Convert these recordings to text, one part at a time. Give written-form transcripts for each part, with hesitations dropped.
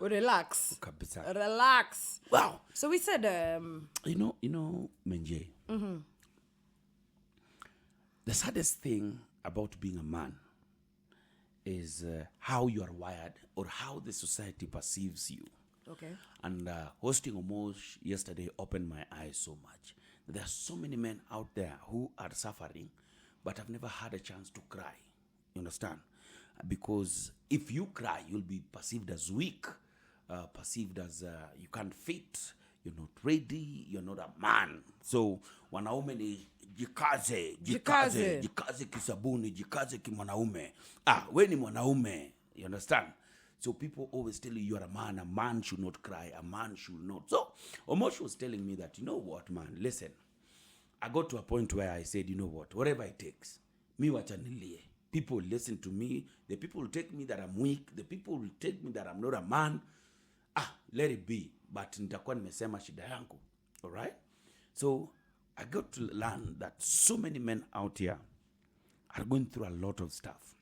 Relax. Kabisa. Relax. Wow. So we said, You know, Menje. The saddest thing about being a man is how you are wired or how the society perceives you. okay. And hosting Omosh yesterday opened my eyes so much. There are so many men out there who are suffering, but have never had a chance to cry. You understand? Because if you cry, you'll be perceived as weak, perceived as you can't fit, you're not ready, you're not a man. So wanaume ni jikaze, jikaze, Jikaze. jikaze kisabuni, jikaze kimwanaume. We ni mwanaume. You understand? So people always tell you are a man should not cry, a man should not. So Omosh was telling me that, you know what, man, listen. I got to a point where I said, you know what, whatever it takes, me wachanilie. People listen to me. The people will take me that I'm weak. The people will take me that I'm not a man. Let it be. But nitakuwa nimesema shida yangu. All right? So I got to learn that so many men out here are going through a lot of stuff.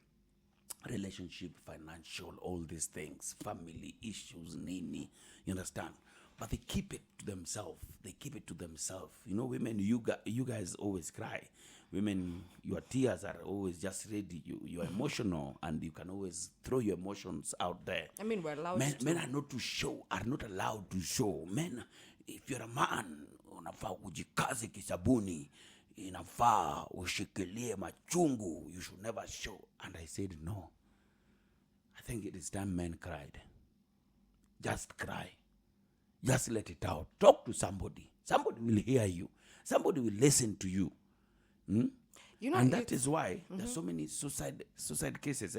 Relationship, financial, all these things, family issues, nini, you understand? But they keep it to themselves. They keep it to themselves. You know, women, you guys always cry. Women, your tears are always just ready. You're emotional, and you can always throw your emotions out there. I mean, we're allowed to. Men are not allowed to show. Men, if you're a man, unafaa ujikaze kisabuni. Inafaa ushikilie machungu. You should never show. And I said, no. I think it is time men cried. Just cry. Just let it out. Talk to somebody. Somebody will hear you. Somebody will listen to you. You know, And that is why there's so many suicide cases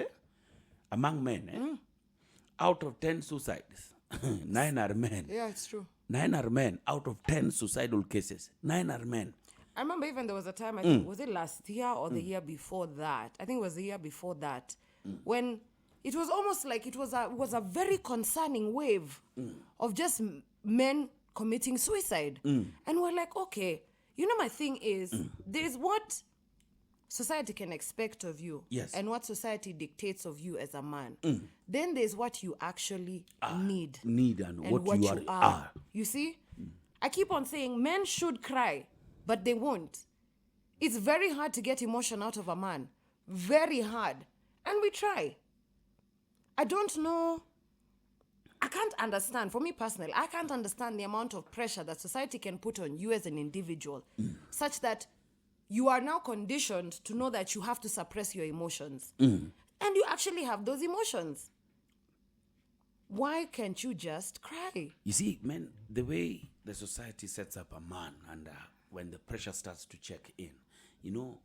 among men. Out of 10 suicides, 9 are men. Yeah, it's true. 9 are men. Out of 10 suicidal cases, 9 are men. I remember even there was a time, I think, was it last year or the year before that? I think it was the year before that, when it was almost like it was a very concerning wave of just men committing suicide. And we're like, okay, you know, my thing is, there's what society can expect of you, Yes. and what society dictates of you as a man. Then there's what you actually need. And what you are. You see? I keep on saying men should cry, but they won't. It's very hard to get emotion out of a man. Very hard. And we try. I don't know. I can't understand. For me personally, I can't understand the amount of pressure that society can put on you as an individual, such that you are now conditioned to know that you have to suppress your emotions. And you actually have those emotions. Why can't you just cry? You see, men, the way the society sets up a man, and when the pressure starts to check in, you know,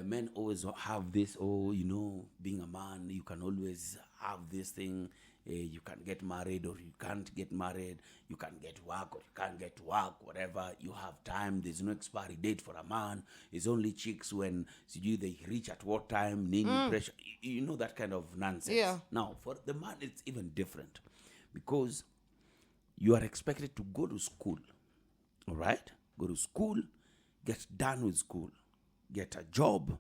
men always have this, being a man, you can always have this thing, you can get married or you can't get married, you can get work or you can't get work, whatever, you have time, there's no expiry date for a man, it's only chicks when they reach at what time, pressure, you know, that kind of nonsense. Yeah. Now, for the man, it's even different, because you are expected to go to school, all right? Go to school, get done with school, get a job,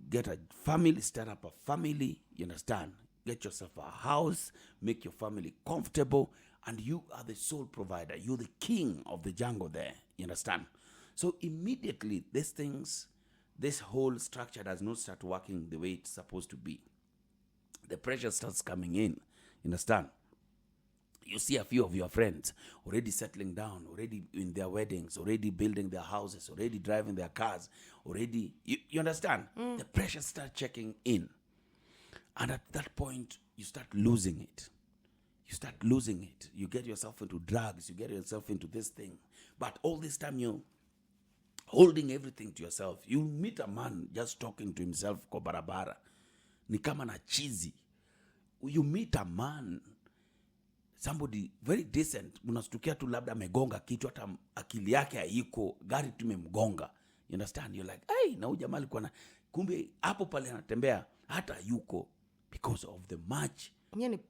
get a family, start up a family, you understand? Get yourself a house, make your family comfortable, and you are the sole provider. You're the king of the jungle there, you understand? So immediately, this whole structure does not start working the way it's supposed to be. The pressure starts coming in, you understand? You see a few of your friends already settling down, already in their weddings, already building their houses, already driving their cars, already, you understand? The pressure starts checking in. And at that point, you start losing it. You get yourself into drugs, you get yourself into this thing. But all this time, you're holding everything to yourself. You meet a man just talking to himself kwa barabara. Ni kama na chizi. You meet a man, somebody very decent, unastukia tu labda amegonga kitu, hata akili yake haiko, gari tu imemgonga. You understand? You're like, hey, na huyu jamaa alikuwa na, kumbe hapo pale anatembea hata yuko, because of the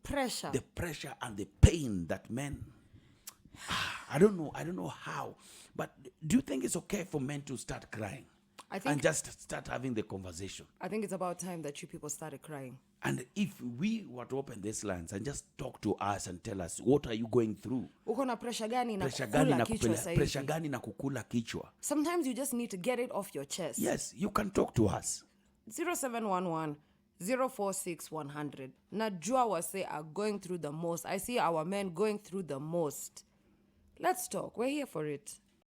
pressure. The pressure and the pain that men, I don't know how, but do you think it's okay for men to start crying? And just start having the conversation? I think it's about time that you people started crying. And if we were to open these lines and just talk to us and tell us, what are you going through? Uko na pressure gani na Pressure gani kukula na kichwa sasa hivi? pressure gani na kukula kichwa? Sometimes you just need to get it off your chest. Yes, you can talk to us. 0711 046 100. Najua wase are going through the most. I see our men going through the most. Let's talk. We're here for it.